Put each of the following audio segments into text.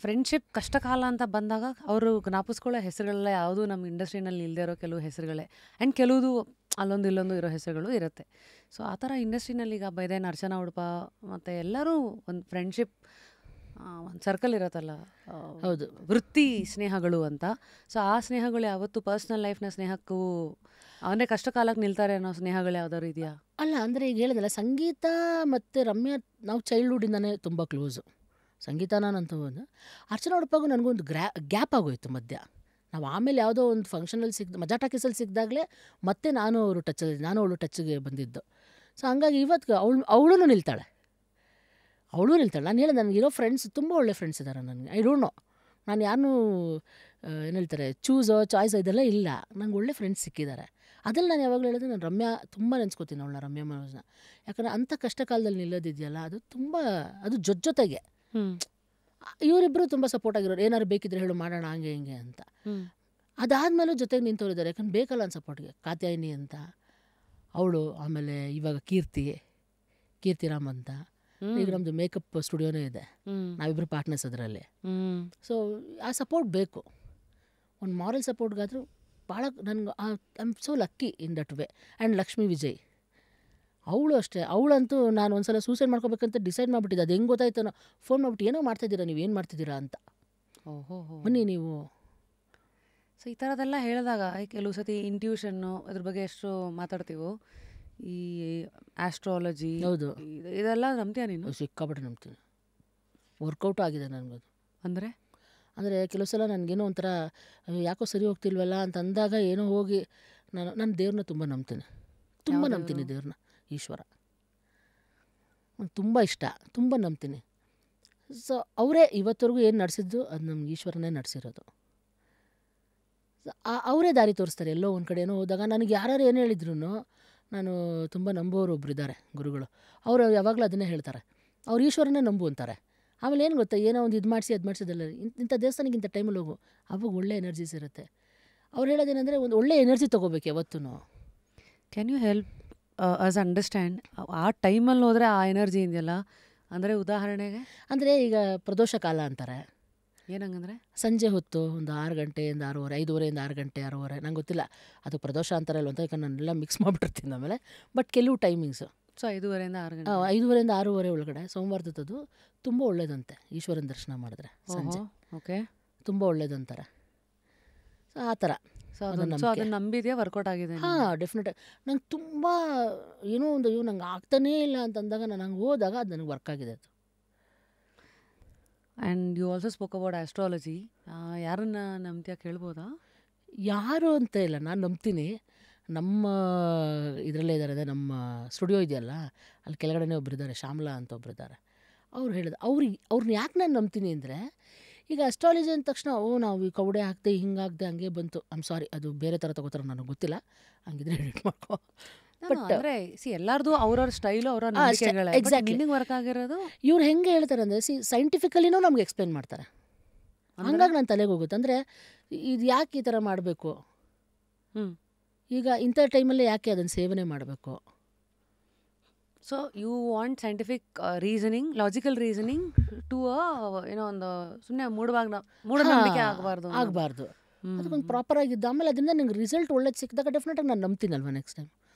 Friendship ಕಷ್ಟಕಾಲ ಅಂತ ಬಂದಾಗ ಅವರು ಜ್ಞಾಪಿಸ್ಕೊಳ್ಳೋ ಹೆಸರುಗಳೆಲ್ಲ ಯಾವುದು ನಮ್ಮ ಇಂಡಸ್ಟ್ರಿನಲ್ಲಿ ಇಲ್ಲದೆ ಇರೋ ಕೆಲವು ಹೆಸರುಗಳೇ. ಆ್ಯಂಡ್ ಕೆಲವುದು ಅಲ್ಲೊಂದು ಇಲ್ಲೊಂದು ಇರೋ ಹೆಸರುಗಳು ಇರುತ್ತೆ. ಸೊ ಆ ಥರ ಇಂಡಸ್ಟ್ರಿನಲ್ಲಿ ಈಗ ಬೈದೇನ್, ಅರ್ಚನಾ ಉಡುಪ ಮತ್ತು ಎಲ್ಲರೂ ಒಂದು ಫ್ರೆಂಡ್ಶಿಪ್ ಒಂದು ಸರ್ಕಲ್ ಇರುತ್ತಲ್ಲ, ಹೌದು. ವೃತ್ತಿ ಸ್ನೇಹಗಳು ಅಂತ. ಸೊ ಆ ಸ್ನೇಹಗಳು ಯಾವತ್ತು ಪರ್ಸ್ನಲ್ ಲೈಫ್ನ ಸ್ನೇಹಕ್ಕೂ ಅವನೇ ಕಷ್ಟ ಕಾಲಕ್ಕೆ ನಿಲ್ತಾರೆ ಅನ್ನೋ ಸ್ನೇಹಗಳು ಯಾವ್ದಾದ್ರು ಇದೆಯಾ? ಅಲ್ಲ, ಅಂದರೆ ಈಗ ಹೇಳಿದಲ್ಲ, ಸಂಗೀತ ಮತ್ತು ರಮ್ಯಾ ನಾವು ಚೈಲ್ಡ್ಹುಡ್ಡಿಂದನೇ ತುಂಬ ಕ್ಲೋಸು. ಸಂಗೀತನ ನಂತಂದು ಅರ್ಚನಾ ಉಡುಪಾಗೂ ನನಗೊಂದು ಗ್ಯಾಪ್ ಆಗೋಯ್ತು ಮಧ್ಯ. ನಾವು ಆಮೇಲೆ ಯಾವುದೋ ಒಂದು ಫಂಕ್ಷನಲ್ಲಿ ಮಜಾ ಟಾಕೀಸಲ್ಲಿ ಸಿಕ್ಕಿದಾಗಲೇ ಮತ್ತೆ ನಾನು ಅವಳು ಟಚ್ಗೆ ಬಂದಿದ್ದು. ಸೊ ಹಂಗಾಗಿ ಇವತ್ತು ಅವಳು ನಿಲ್ತಾಳೆ. ನಾನು ಹೇಳಿದೆ, ನನಗಿರೋ ಫ್ರೆಂಡ್ಸ್ ತುಂಬ ಒಳ್ಳೆ ಫ್ರೆಂಡ್ಸ್ ಇದ್ದಾರೆ ನನಗೆ. ಐ ಡೋಂಟ್ ನೋ, ನಾನು ಯಾರನ್ನೂ ಏನು ಹೇಳ್ತಾರೆ ಚಾಯ್ಸ್ ಇದೆಲ್ಲ ಇಲ್ಲ. ನಂಗೆ ಒಳ್ಳೆ ಫ್ರೆಂಡ್ಸ್ ಸಿಕ್ಕಿದ್ದಾರೆ. ಅದ್ರಲ್ಲಿ ನಾನು ಯಾವಾಗಲೂ ಹೇಳಿದ್ರೆ ನಾನು ರಮ್ಯಾ ತುಂಬ ನೆನೆಸ್ಕೋತೀನಿ ಅವಳನ್ನ, ರಮ್ಯಾ ಮನೋಜ್ನ. ಯಾಕಂದರೆ ಅಂಥ ಕಷ್ಟ ಕಾಲದಲ್ಲಿ ನಿಲ್ಲೋದಿದೆಯಲ್ಲ, ಅದು ತುಂಬ, ಅದು ಜೊತೆಗೆ ಇವರಿಬ್ಬರು ತುಂಬ ಸಪೋರ್ಟ್ ಆಗಿರೋರು. ಏನಾದ್ರು ಬೇಕಿದ್ರೆ ಹೇಳು, ಮಾಡೋಣ ಹಂಗೆ ಹಿಂಗೆ ಅಂತ. ಅದಾದಮೇಲೂ ಜೊತೆಗೆ ನಿಂತವರಿದ್ದಾರೆ. ಯಾಕಂದ್ರೆ ಬೇಕಲ್ಲ ನನ್ನ ಸಪೋರ್ಟ್ಗೆ. ಕಾತ್ಯಾಯಿನಿ ಅಂತ ಅವಳು, ಆಮೇಲೆ ಇವಾಗ ಕೀರ್ತಿರಾಮ್ ಅಂತ. ಈಗ ನಮ್ಮದು ಮೇಕಪ್ ಸ್ಟುಡಿಯೋನೇ ಇದೆ, ನಾವಿಬ್ಬರು ಪಾರ್ಟ್ನರ್ಸ್ ಅದರಲ್ಲಿ. ಸೊ ಆ ಸಪೋರ್ಟ್ ಬೇಕು, ಒಂದು ಮಾರಲ್ ಸಪೋರ್ಟ್ಗಾದರೂ ಭಾಳ. ನನಗೆ I am so lucky in that way. And Lakshmi Vijay ಅವಳು ಅಷ್ಟೇ. ಅವಳಂತೂ ನಾನು ಒಂದ್ಸಲ ಸೂಸೈಡ್ ಮಾಡ್ಕೋಬೇಕಂತ ಡಿಸೈಡ್ ಮಾಡಿಬಿಟ್ಟಿದ್ದೆ. ಅದು ಹೆಂಗೆ ಗೊತ್ತಾಯ್ತು, ಫೋನ್ ಮಾಡ್ಬಿಟ್ಟು ಏನೋ ಮಾಡ್ತಾಯಿದ್ದೀರಾ, ನೀವು ಏನು ಮಾಡ್ತಿದ್ದೀರಾ ಅಂತ. ಬನ್ನಿ ನೀವು. ಸೊ ಈ ಥರದ್ದೆಲ್ಲ ಹೇಳಿದಾಗ ಕೆಲವು ಸತಿ ಇಂಟ್ಯೂಷನ್ನು ಅದ್ರ ಬಗ್ಗೆ ಎಷ್ಟು ಮಾತಾಡ್ತೀವೋ, ಈ ಆಸ್ಟ್ರಾಲಜಿ, ಹೌದು, ಇದೆಲ್ಲ ನಂಬ್ತೀಯ ನೀನು? ಸಿಕ್ಕಾಪಟ್ಟೆ ನಂಬ್ತೀನಿ. ವರ್ಕೌಟು ಆಗಿದೆ ನನಗದು. ಅಂದರೆ ಕೆಲವು ಸಲ ನನಗೇನೋ ಒಂಥರ ಯಾಕೋ ಸರಿ ಹೋಗ್ತಿಲ್ವಲ್ಲ ಅಂತ ಅಂದಾಗ ಏನೋ ಹೋಗಿ ನಾನು ದೇವ್ರನ್ನ ತುಂಬ ನಂಬ್ತೀನಿ ದೇವ್ರನ್ನ, ಈಶ್ವರ ನಂಗೆ ತುಂಬ ಇಷ್ಟ, ತುಂಬ ನಂಬ್ತೀನಿ. ಸೊ ಅವರೇ ಇವತ್ತವರೆಗೂ ಏನು ನಡೆಸಿದ್ದು ಅದು ನಮ್ಗೆ ಈಶ್ವರನೇ ನಡೆಸಿರೋದು. ಅವರೇ ದಾರಿ ತೋರಿಸ್ತಾರೆ. ಎಲ್ಲೋ ಒಂದು ಕಡೆ ಏನೋ ಹೋದಾಗ ನನಗೆ ಯಾರು ಏನು ಹೇಳಿದ್ರು, ನಾನು ತುಂಬ ನಂಬೋರು ಒಬ್ಬರಿದ್ದಾರೆ ಗುರುಗಳು. ಅವರು ಯಾವಾಗಲೂ ಅದನ್ನೇ ಹೇಳ್ತಾರೆ, ಅವ್ರು ಈಶ್ವರನೇ ನಂಬು ಅಂತಾರೆ. ಆಮೇಲೆ ಏನು ಗೊತ್ತಾ, ಏನೋ ಒಂದು ಇದು ಮಾಡಿಸಿ ಅದು ಮಾಡಿಸಿದಲ್ಲ, ಇಂಥ ದೇವಸ್ಥಾನಕ್ಕೆ ಇಂಥ ಟೈಮಲ್ಲಿ ಹೋಗು, ಅವಾಗ ಒಳ್ಳೆ ಎನರ್ಜೀಸ್ ಇರುತ್ತೆ. ಅವ್ರು ಹೇಳೋದೇನೆಂದರೆ ಒಂದು ಒಳ್ಳೆ ಎನರ್ಜಿ ತೊಗೋಬೇಕು ಯಾವತ್ತೂ. Can you help us understand ಆ ಟೈಮಲ್ಲಿ ಹೋದರೆ ಆ ಎನರ್ಜಿ ಇದೆಯಲ್ಲ? ಅಂದರೆ ಉದಾಹರಣೆಗೆ, ಅಂದರೆ ಈಗ ಪ್ರದೋಷ ಕಾಲ ಅಂತಾರೆ. ಏನಂಗಂದರೆ ಸಂಜೆ ಹೊತ್ತು ಒಂದು 6 ಗಂಟೆಯಿಂದ 6:30, 5:30 6 ಗಂಟೆ 6:30, ನಂಗೆ ಗೊತ್ತಿಲ್ಲ ಅದು ಪ್ರದೋಷ ಅಂತಾರಲ್ಲ ಅಂತ, ಯಾಕಂದ್ರೆ ನಾನೆಲ್ಲ ಮಿಕ್ಸ್ ಮಾಡಿಬಿಡ್ತೀನಿ ಆಮೇಲೆ. ಬಟ್ ಕೆಲವು ಟೈಮಿಂಗ್ಸು, ಸೊ 5:30 6 ಗಂಟೆ, 5:30 6:30 ಒಳಗಡೆ ಸೋಮವಾರದದ್ದು ತುಂಬ ಒಳ್ಳೇದಂತೆ. ಈಶ್ವರನ ದರ್ಶನ ಮಾಡಿದ್ರೆ ಸಂಜೆ ಓಕೆ, ತುಂಬ ಒಳ್ಳೇದಂತಾರೆ. ಸೊ ಆ ಥರ ಅದನ್ನು ನಂಬಿದೆಯಾ, ವರ್ಕೌಟ್ ಆಗಿದೆ? ಹಾಂ, ಡೆಫಿನೆಟ್. ನಂಗೆ ತುಂಬ ಏನೋ ಒಂದು ನಂಗೆ ಆಗ್ತಾನೇ ಇಲ್ಲ ಅಂತಂದಾಗ ನಾನು ಹಂಗೆ ಹೋದಾಗ ಅದು ನನಗೆ ವರ್ಕ್ ಆಗಿದೆ ಅದು. And you also spoke about astrology. ಯಾರನ್ನ ನಂಬ್ತೀಯ ಕೇಳ್ಬೋದಾ? ಯಾರು ಅಂತ ಇಲ್ಲ, ನಾನು ನಂಬ್ತೀನಿ. ನಮ್ಮ ಇದರಲ್ಲೇ ಇದ್ದಾರೆ, ನಮ್ಮ ಸ್ಟುಡಿಯೋ ಇದೆಯಲ್ಲ ಅಲ್ಲಿ ಕೆಳಗಡೆನೇ ಒಬ್ಬರಿದ್ದಾರೆ, ಶ್ಯಾಮಲಾ ಅಂತ ಒಬ್ಬರಿದ್ದಾರೆ. ಅವ್ರು ಹೇಳಿದ್ರು, ಅವ್ರನ್ನ ಯಾಕೆ ನಾನು ನಂಬ್ತೀನಿ ಅಂದರೆ, ಈಗ ಅಸ್ಟ್ರಾಲಜಿ ಅಂದ ತಕ್ಷಣ ನಾವು ಈ ಕವಡೆ ಹಾಕ್ದೆ ಹಿಂಗಾಗ್ದೆ ಹಂಗೆ ಬಂತು. ಐಮ್ ಸಾರಿ, ಅದು ಬೇರೆ ಥರ ತಗೋತಾರೆ, ನನಗೆ ಗೊತ್ತಿಲ್ಲ. ಹಂಗಿದ್ರೆ ಎಡಿಟ್ ಮಾಡ್ಕೊ. ಬಟ್ ಅಂದರೆ ಎಲ್ಲರದು ಅವ್ರವ್ರ ಸ್ಟೈಲು, ಅವ್ರ ನಂಬಿಕೆಗಳೇ. ಎಕ್ಸಾಕ್ಟ್ಲಿ ವರ್ಕ್ ಆಗಿರೋದು ಇವ್ರು ಹೆಂಗೆ ಹೇಳ್ತಾರೆ ಅಂದರೆ, ಸೈಂಟಿಫಿಕಲಿನೂ ನಮ್ಗೆ ಎಕ್ಸ್ಪ್ಲೇನ್ ಮಾಡ್ತಾರೆ. ಹಂಗಾಗಿ ನನ್ನ ತಲೆಗೆ ಹೋಗುತ್ತೆ. ಅಂದರೆ ಇದು ಯಾಕೆ ಈ ಥರ ಮಾಡಬೇಕು, ಈಗ ಇಂಥ ಟೈಮಲ್ಲೇ ಯಾಕೆ ಅದನ್ನು ಸೇವನೆ ಮಾಡಬೇಕು. So you want scientific reasoning, logical reasoning too ಏನೋ ಒಂದು ಸುಮ್ಮನೆ ಮೂಢನಂಬಿಕೆ ಆಗಬಾರ್ದು. ಅದಕ್ಕೊಂದು ಪ್ರಾಪರ್ ಆಗಿದ್ದು. ಆಮೇಲೆ ಅದರಿಂದ ನಂಗೆ ರಿಸಲ್ಟ್ ಒಳ್ಳೇದು ಸಿಕ್ಕಿದಾಗ ಡೆಫಿನೆಟಾಗಿ ನಾನು ನಂಬ್ತೀನಲ್ವ. ನೆಕ್ಸ್ಟ್ ಟೈಮ್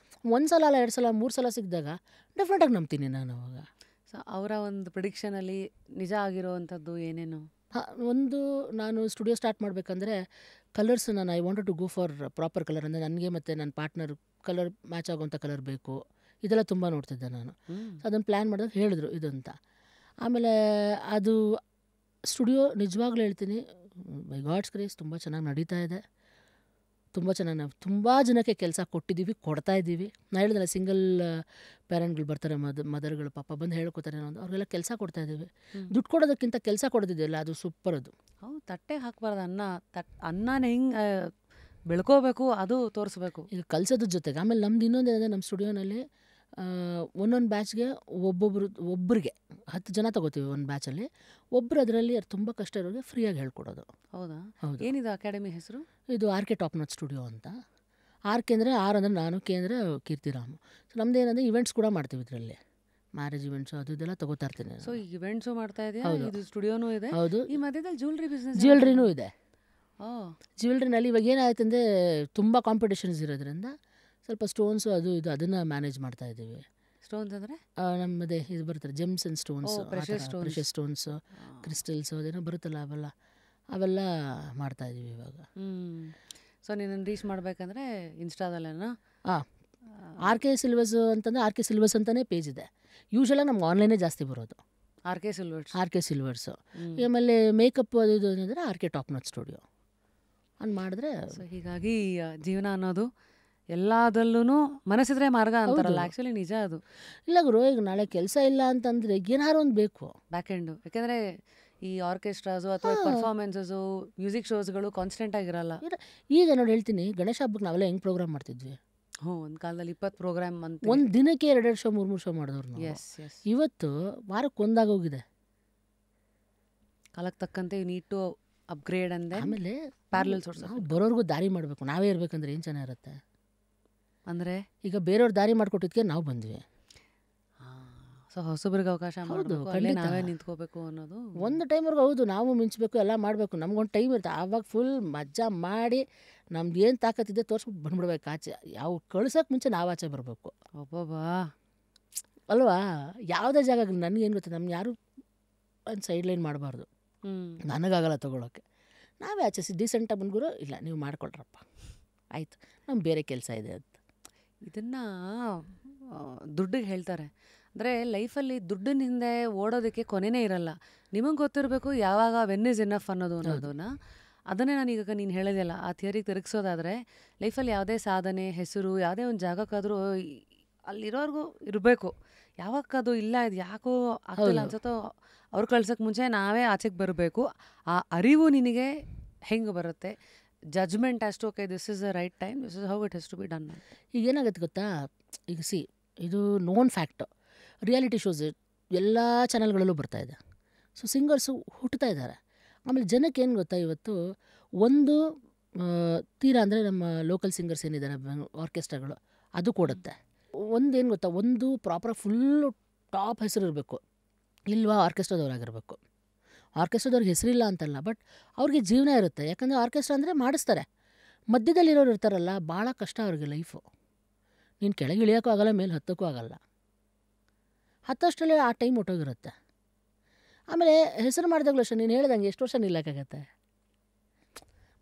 1 ಸಲ ಅಲ್ಲ 2 ಸಲ 3 ಸಲ ಸಿಕ್ಕಿದಾಗ ಡೆಫಿನೆಟಾಗಿ ನಂಬ್ತೀನಿ ನಾನು ಅವಾಗ. ಸೊ ಅವರ ಒಂದು ಪ್ರಿಡಿಕ್ಷನಲ್ಲಿ ನಿಜ ಆಗಿರೋವಂಥದ್ದು ಏನೇನು? ಒಂದು, ನಾನು ಸ್ಟುಡಿಯೋ ಸ್ಟಾರ್ಟ್ ಮಾಡಬೇಕಂದ್ರೆ colours I wanted to go for proper colour. ಅಂದರೆ ನನಗೆ ಮತ್ತು ನನ್ನ ಪಾರ್ಟ್ನರ್ ಕಲರ್ ಮ್ಯಾಚ್ ಆಗೋವಂಥ ಕಲರ್ ಬೇಕು. ಇದೆಲ್ಲ ತುಂಬ ನೋಡ್ತಿದ್ದೆ ನಾನು. ಅದನ್ನು ಪ್ಲ್ಯಾನ್ ಮಾಡಿದಾಗ ಹೇಳಿದ್ರು ಇದಂತ. ಆಮೇಲೆ ಅದು ಸ್ಟುಡಿಯೋ ನಿಜವಾಗ್ಲೂ ಹೇಳ್ತೀನಿ, ಬೈ ಗಾಡ್ಸ್ ಗ್ರೇಸ್ ತುಂಬ ಚೆನ್ನಾಗಿ ನಡೀತಾ ಇದೆ. ತುಂಬ ಚೆನ್ನಾಗಿ ನಾವು ತುಂಬ ಜನಕ್ಕೆ ಕೆಲಸ ಕೊಡ್ತಾ ಇದ್ದೀವಿ. ನಾನು ಹೇಳಿದ್ರೆ ಸಿಂಗಲ್ ಪೇರೆಂಟ್ಗಳು ಬರ್ತಾರೆ, ಮದರ್ಗಳು ಪಾಪ ಬಂದು ಹೇಳ್ಕೊತಾರೆ ಅನ್ನೋದು, ಅವ್ರಿಗೆಲ್ಲ ಕೆಲಸ ಕೊಡ್ತಾ ಇದ್ದೀವಿ. ದುಡ್ಡು ಕೊಡೋದಕ್ಕಿಂತ ಕೆಲಸ ಕೊಡೋದಿದೆಯಲ್ಲ, ಅದು ಸೂಪರ್. ಅದು ತಟ್ಟೆ ಹಾಕಬಾರ್ದು, ಅನ್ನನ ಹೆಂಗೆ ಬೆಳ್ಕೋಬೇಕು ಅದು ತೋರಿಸ್ಬೇಕು. ಈಗ ಕಲಿಸೋದ್ರ ಜೊತೆಗೆ ಆಮೇಲೆ ನಮ್ದು ಇನ್ನೊಂದೇನಿದೆ, ನಮ್ಮ ಸ್ಟುಡಿಯೋನಲ್ಲಿ ಒಂದೊಂದು ಬ್ಯಾಚ್ಗೆ ಒಬ್ಬರಿಗೆ 10 ಜನ ತೊಗೋತೀವಿ ಒಂದು ಬ್ಯಾಚಲ್ಲಿ. ಒಬ್ಬರು ಅದರಲ್ಲಿ ತುಂಬ ಕಷ್ಟ ಇರೋರಿಗೆ ಫ್ರೀಯಾಗಿ ಹೇಳ್ಕೊಡೋದು. ಹೌದಾ? ಹೌದು. ಏನಿದು ಅಕಾಡೆಮಿ ಹೆಸರು? ಇದು RK ಟಾಪ್ ನಾಚ್ ಸ್ಟುಡಿಯೋ ಅಂತ. RK ಅಂದರೆ R ಅಂದರೆ ನಾನು, K ಅಂದರೆ ಕೀರ್ತಿರಾಮ್. ಸೊ ನಮ್ದು ಏನಂದರೆ ಇವೆಂಟ್ಸ್ ಕೂಡ ಮಾಡ್ತೀವಿ ಇದರಲ್ಲಿ. ಮ್ಯಾರೇಜ್ ಇವೆಂಟ್ಸು ಅದು ಇದೆಲ್ಲ ತಗೋತಾ ಇರ್ತೀನಿ ಸೊ ಇವೆಂಟ್ಸು ಮಾಡ್ತಾ ಇದೆಯಾ, ಹೌದು. ಇದು ಸ್ಟುಡಿಯೋನೂ ಇದೆ, ಹೌದು. ಈ ಮಧ್ಯದಲ್ಲಿ ಜ್ಯುವೆಲ್ರಿ ಬಿಸ್ನೆಸ್. ಜ್ಯುವೆಲ್ರಿನೂ ಇದೆ. ಓ ಜ್ಯುವೆಲ್ರಿನಲ್ಲಿ ಇವಾಗ ಏನಾಯ್ತು ಅಂದರೆ ತುಂಬ ಕಾಂಪಿಟೇಷನ್ಸ್ ಇರೋದ್ರಿಂದ ಸ್ವಲ್ಪ ಸ್ಟೋನ್ಸು ಅದು ಇದು ಅದನ್ನು ಮ್ಯಾನೇಜ್ ಮಾಡ್ತಾ ಇದ್ದೀವಿ. ಸ್ಟೋನ್ಸ್ ಅಂದರೆ ನಮ್ಮದೇ ಇದು ಬರ್ತಾರೆ gems and stones, precious stones. Precious stones, crystals ಅದೇನೋ ಬರುತ್ತಲ್ಲ ಅವೆಲ್ಲ ಮಾಡ್ತಾ ಇದ್ದೀವಿ ಇವಾಗ. ಸೊ ನೀನು ರೀಚ್ ಮಾಡಬೇಕಂದ್ರೆ ಇನ್ಸ್ಟಾದಲ್ಲೇನಾ? ಹಾಂ, RK Silvers ಅಂತಂದರೆ RK Silvers ಅಂತಲೇ ಪೇಜ್ ಇದೆ. ಯೂಶ್ವಲಾಗಿ ನಮ್ಗೆ ಆನ್ಲೈನೇ ಜಾಸ್ತಿ ಬರೋದು. RK Silvers. RK Silvers. ಆಮೇಲೆ ಮೇಕಪ್ ಅದು ಇದು ಅಂದರೆ RK Top Notch ಸ್ಟುಡಿಯೋ ಅಂತ ಮಾಡಿದ್ರೆ. ಸೊ ಹೀಗಾಗಿ ಜೀವನ ಅನ್ನೋದು ಎಲ್ಲದಲ್ಲೂ ಮನಸ್ಸಿದ್ರೆ ಮಾರ್ಗ ಅಂತಾರಲ್ಲ, ಆ್ಯಕ್ಚುಲಿ ನಿಜ ಅದು. ಇಲ್ಲ ಗುರು, ಈಗ ನಾಳೆ ಕೆಲಸ ಇಲ್ಲ ಅಂತಂದರೆ ಏನಾರು ಒಂದು ಬೇಕು ಬ್ಯಾಕ್ ಎಂಡು. ಯಾಕೆಂದರೆ ಈ ಆರ್ಕೆಸ್ಟ್ರಾಸು ಅಥವಾ ಪರ್ಫಾರ್ಮೆನ್ಸಸ್ಸು, ಮ್ಯೂಸಿಕ್ ಶೋಸ್ಗಳು ಕಾನ್ಸ್ಟೆಂಟ್ ಆಗಿರಲ್ಲ. ಈಗ ನೋಡಿ ಹೇಳ್ತೀನಿ, ಗಣೇಶ ಹಬ್ಬಕ್ಕೆ ನಾವೆಲ್ಲ ಹೆಂಗೆ ಪ್ರೋಗ್ರಾಮ್ ಮಾಡ್ತಿದ್ವಿ. ಒಂದು ಕಾಲದಲ್ಲಿ 20 ಪ್ರೋಗ್ರಾಮ್ ಅಂತ, ಒಂದು ದಿನಕ್ಕೆ 2 ಶೋ 3 ಶೋ ಮಾಡಿದವ್ರು ನಾವು. Yes yes. ಇವತ್ತು ವಾರಕ್ಕೆ ಒಂದಾಗೋಗಿದೆ. ಕಾಲಕ್ಕೆ ತಕ್ಕಂತೆ ಯು ನೀಡ್ ಟು ಅಪ್ಗ್ರೇಡ್ ಅಂದೆ. ಆಮೇಲೆ ಪ್ಯಾರಲಲ್ ಸೋರ್ಸ್ ನಾವು ಬರೋರ್ಗೂ ದಾರಿ ಮಾಡಬೇಕು. ನಾವೇ ಇರಬೇಕಂದ್ರೆ ಏನು ಚೆನ್ನಾಗಿರುತ್ತೆ. ಅಂದರೆ ಈಗ ಬೇರೆಯವ್ರು ದಾರಿ ಮಾಡಿಕೊಟ್ಟಿದ್ಕೆ ನಾವು ಬಂದ್ವಿ. ಸೊ ಹೊಸಬ್ರಿಗೆ ಅವಕಾಶ ಮಾಡಬೇಕು, ಅಲ್ಲೇ ನಾವೇ ನಿಂತ್ಕೋಬೇಕು ಅನ್ನೋದು ಒಂದು ಟೈಮ್ವರೆಗೂ. ಹೌದು, ನಾವು ಮಿಂಚಬೇಕು, ಎಲ್ಲ ಮಾಡಬೇಕು. ನಮ್ಗೊಂದು ಟೈಮ್ ಇರುತ್ತೆ, ಆವಾಗ ಫುಲ್ ಮಜಾ ಮಾಡಿ ನಮ್ದು ಏನು ತಾಕತ್ತಿದೆ ತೋರಿಸ್ಬಿಟ್ಟು ಬಂದ್ಬಿಡ್ಬೇಕು ಆಚೆ. ಯಾವ ಕಳ್ಸೋಕೆ ಮುಂಚೆ ನಾವು ಆಚೆ ಬರಬೇಕು. ಒಬ್ಬೊಬ್ಬಾ ಅಲ್ವಾ? ಯಾವುದೇ ಜಾಗ ನನಗೇನು ಗೊತ್ತೆ, ನಮ್ಗೆ ಯಾರು ಒಂದು ಸೈಡ್ ಲೈನ್ ಮಾಡಬಾರ್ದು. ನನಗಾಗಲ್ಲ ತೊಗೊಳೋಕ್ಕೆ. ನಾವೇ ಆಚೆ ಡೀಸೆಂಟಾಗಿ ಬಂದ್ಗುರು, ಇಲ್ಲ ನೀವು ಮಾಡ್ಕೊಳ್ರಪ್ಪ, ಆಯಿತು ನಮ್ಗೆ ಬೇರೆ ಕೆಲಸ ಇದೆ ಅಂತ. ಇದನ್ನು ದುಡ್ಡಿಗೆ ಹೇಳ್ತಾರೆ. ಅಂದರೆ ಲೈಫಲ್ಲಿ ದುಡ್ಡಿನ ಹಿಂದೆ ಓಡೋದಕ್ಕೆ ಕೊನೆಯೇ ಇರಲ್ಲ. ನಿಮಗೆ ಗೊತ್ತಿರಬೇಕು ಯಾವಾಗ ವೆನ್ ಇಸ್ ಇನಫ್ ಅನ್ನೋದನ್ನ. ಅದನ್ನೇ ನಾನು ಈಗ ನೀನು ಹೇಳಿದೆಯಲ್ಲ, ಆ ಥಿಯರಿಗೆ ತಿರುಗಿಸೋದಾದರೆ ಲೈಫಲ್ಲಿ ಯಾವುದೇ ಸಾಧನೆ, ಹೆಸರು, ಯಾವುದೇ ಒಂದು ಜಾಗಕ್ಕಾದರೂ ಅಲ್ಲಿರೋರ್ಗೂ ಇರಬೇಕು. ಯಾವಕ್ಕದು ಇಲ್ಲ, ಇದು ಯಾಕೋ ಆಗ್ತಿಲ್ಲ ಅನ್ಸುತ್ತೋ ಅವ್ರು ಕಳ್ಸೋಕ್ಕೆ ಮುಂಚೆ ನಾವೇ ಆಚೆಗೆ ಬರಬೇಕು. ಆ ಅರಿವು ನಿನಗೆ ಹೆಂಗೆ ಬರುತ್ತೆ? ಜಜ್ಮೆಂಟ್ ಅಷ್ಟು, okay this is the right time, this is how it has to be done. ಈಗ ಏನಾಗುತ್ತೆ ಗೊತ್ತಾ, ಈಗ ಇದು ನೋನ್ ಫ್ಯಾಕ್ಟು. ರಿಯಾಲಿಟಿ ಶೋಸ್ ಎಲ್ಲ ಚಾನಲ್ಗಳಲ್ಲೂ ಬರ್ತಾಯಿದೆ. ಸೊ ಸಿಂಗರ್ಸು ಹುಟ್ಟುತ್ತಾ ಇದ್ದಾರೆ. ಆಮೇಲೆ ಜನಕ್ಕೆ ಏನು ಗೊತ್ತಾ, ಇವತ್ತು ಒಂದು ತೀರಾ ಅಂದರೆ ನಮ್ಮ ಲೋಕಲ್ ಸಿಂಗರ್ಸ್ ಏನಿದ್ದಾರೆ ಆರ್ಕೆಸ್ಟ್ರಾಗಳು ಅದು ಕೊಡುತ್ತೆ. ಒಂದು ಏನು ಗೊತ್ತಾ, ಒಂದು ಪ್ರಾಪರ್ ಫುಲ್ಲು ಟಾಪ್ ಹೆಸರು ಇರಬೇಕು, ಇಲ್ವಾ ಆರ್ಕೆಸ್ಟ್ರಾದವ್ರಾಗಿರ್ಬೇಕು. ಆರ್ಕೆಸ್ಟ್ರಾದವ್ರಿಗೆ ಹೆಸರಿಲ್ಲ ಅಂತಲ್ಲ, ಬಟ್ ಅವ್ರಿಗೆ ಜೀವನ ಇರುತ್ತೆ. ಯಾಕಂದರೆ ಆರ್ಕೆಸ್ಟ್ರಾ ಅಂದರೆ ಮಾಡಿಸ್ತಾರೆ. ಮಧ್ಯದಲ್ಲಿರೋರು ಇರ್ತಾರಲ್ಲ, ಭಾಳ ಕಷ್ಟ ಅವ್ರಿಗೆ ಲೈಫು. ನೀನು ಕೆಳಗೆ ಇಳಿಯೋಕ್ಕೂ ಆಗೋಲ್ಲ, ಮೇಲೆ ಹತ್ತೋಕ್ಕೂ ಆಗೋಲ್ಲ. ಹತ್ತಷ್ಟರಲ್ಲೇ ಆ ಟೈಮ್ ಹೊಟ್ಟೋಗಿರುತ್ತೆ. ಆಮೇಲೆ ಹೆಸರು ಮಾಡಿದಾಗಲೂ ಅಷ್ಟೇ, ನೀನು ಹೇಳ್ದಂಗೆ ಎಷ್ಟು ವರ್ಷ ನಿಲ್ಲಕ್ಕಾಗತ್ತೆ?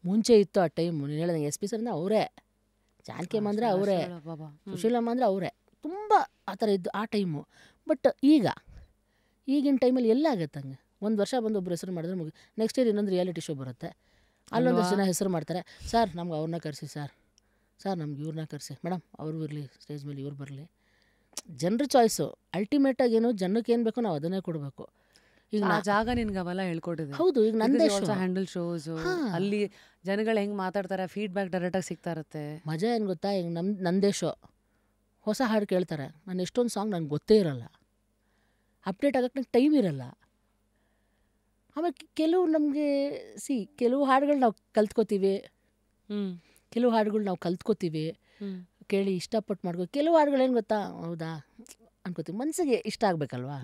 ಮುಂಚೆ ಇತ್ತು ಆ ಟೈಮು. ನೀನು ಹೇಳ್ದಂಗೆ SP ಸರ್ ಅಂದರೆ ಅವರೇ, ಜಾನಕಿಯಮ್ಮ ಅಂದರೆ ಅವರೇ, ಸುಶೀಲಮ್ಮ ಅಂದರೆ ಅವರೇ, ತುಂಬ ಆ ಥರ ಇದ್ದು ಆ ಟೈಮು. ಬಟ್ ಈಗಿನ ಟೈಮಲ್ಲಿ ಎಲ್ಲ ಆಗುತ್ತೆ ಹಂಗೆ. ಒಂದು ವರ್ಷ ಬಂದು ಒಬ್ಬರು ಹೆಸರು ಮಾಡಿದ್ರೆ ಮುಗಿ, ನೆಕ್ಸ್ಟ್ ಇಯರ್ ಇನ್ನೊಂದು ರಿಯಾಲಿಟಿ ಶೋ ಬರುತ್ತೆ, ಅಲ್ಲೊಂದಷ್ಟು ಜನ ಹೆಸರು ಮಾಡ್ತಾರೆ. ಸರ್ ನಮ್ಗೆ ಅವ್ರನ್ನ ಕರೆಸಿ, ಸರ್ ನಮ್ಗೆ ಇವ್ರನ್ನ ಕರೆಸಿ, ಮೇಡಮ್ ಅವ್ರು ಇರಲಿ ಸ್ಟೇಜ್ ಮೇಲೆ, ಇವ್ರು ಬರಲಿ. ಜನರ ಚಾಯ್ಸು. ಅಲ್ಟಿಮೇಟಾಗಿ ಏನು ಜನಕ್ಕೆ ಏನು ಬೇಕೋ ನಾವು ಅದನ್ನೇ ಕೊಡಬೇಕು. ಈಗ ಆ ಜಾಗ ನಿನ್ಗೆ ಅವೆಲ್ಲ ಹೇಳ್ಕೊಟ್ಟಿದೆ. ಹೌದು, ಈಗ ನಂದೇ ಹ್ಯಾಂಡಲ್ ಶೋಸು, ಅಲ್ಲಿ ಜನಗಳು ಹೆಂಗೆ ಮಾತಾಡ್ತಾರೆ, ಫೀಡ್ಬ್ಯಾಕ್ ಡೈರೆಕ್ಟಾಗಿ ಸಿಗ್ತಾ ಇರುತ್ತೆ. ಮಜಾ ಏನು ಗೊತ್ತಾ, ಈಗ ನಂದೇ ಶೋ ಹೊಸ ಹಾಡು ಕೇಳ್ತಾರೆ. ನಾನು ಎಷ್ಟೊಂದು ಸಾಂಗ್ ನನಗೆ ಗೊತ್ತೇ ಇರೋಲ್ಲ, ಅಪ್ಡೇಟ್ ಆಗೋಕ್ಕೆ ನಂಗೆ ಟೈಮ್ ಇರೋಲ್ಲ. ಆಮೇಲೆ ಕೆಲವು ನಮಗೆ ಕೆಲವು ಹಾಡುಗಳು ನಾವು ಕಲ್ತ್ಕೋತೀವಿ, ಕೆಲವು ಹಾಡುಗಳು ನಾವು ಕಲ್ತ್ಕೋತೀವಿ, ಕೇಳಿ ಇಷ್ಟಪಟ್ಟು ಮಾಡ್ಕೋ. ಕೆಲವು ಹಾಡುಗಳು ಏನು ಗೊತ್ತಾ, ಹೌದಾ ಅನ್ಕೋತೀವಿ, ಮನಸ್ಸಿಗೆ ಇಷ್ಟ ಆಗಬೇಕಲ್ವಾ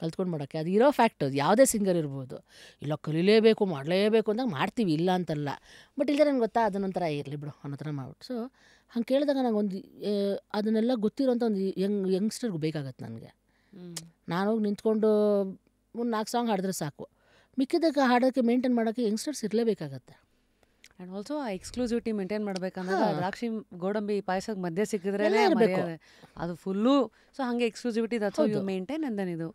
ಕಲ್ತ್ಕೊಂಡು ಮಾಡೋಕ್ಕೆ. ಅದು ಇರೋ ಫ್ಯಾಕ್ಟ್. ಅದು ಯಾವುದೇ ಸಿಂಗರ್ ಇರ್ಬೋದು, ಇಲ್ಲ ಕಲೀಲೇಬೇಕು ಮಾಡಲೇಬೇಕು ಅಂದಾಗ ಮಾಡ್ತೀವಿ, ಇಲ್ಲ ಅಂತಲ್ಲ. ಬಟ್ ಇಲ್ಲದೆ ನನಗೆ ಗೊತ್ತಾ, ಅದನ್ನೊಂಥರ ಇರಲಿ ಬಿಡು ಅನ್ನೋ ಥರ ಮಾಡ್ಬಿಟ್ಟು. ಸೊ ಹಂಗೆ ಕೇಳಿದಾಗ ನಂಗೊಂದು ಅದನ್ನೆಲ್ಲ ಗೊತ್ತಿರೋಂಥ ಒಂದು ಯಂಗ್ಸ್ಟರ್ಗೂ ಬೇಕಾಗತ್ತೆ ನನಗೆ. ನಾನು ಹೋಗಿ ನಿಂತ್ಕೊಂಡು ಒಂದು 4 ಸಾಂಗ್ ಹಾಡಿದ್ರೆ ಸಾಕು. ಮಿಕ್ಕಿದ್ದಕ್ಕೆ ಹಾಡೋಕ್ಕೆ ಮೇಂಟೈನ್ ಮಾಡೋಕ್ಕೆ ಯಂಗ್ಸ್ಟರ್ಸ್ ಇರಲೇಬೇಕಾಗತ್ತೆ. ಆ್ಯಂಡ್ ಆಲ್ಸೋ ಆ ಎಕ್ಸ್ಕ್ಲೂಸಿವಿಟಿ ಮೇಂಟೈನ್ ಮಾಡಬೇಕಂದ್ರೆ ದ್ರಾಕ್ಷಿ ಗೋಡಂಬಿ ಪಾಯಸದ ಮಧ್ಯೆ ಸಿಕ್ಕಿದ್ರೆ ಅದು ಫುಲ್ಲು. ಸೊ ಹಾಗೆ exclusivity that's how you maintain. And then ಇದು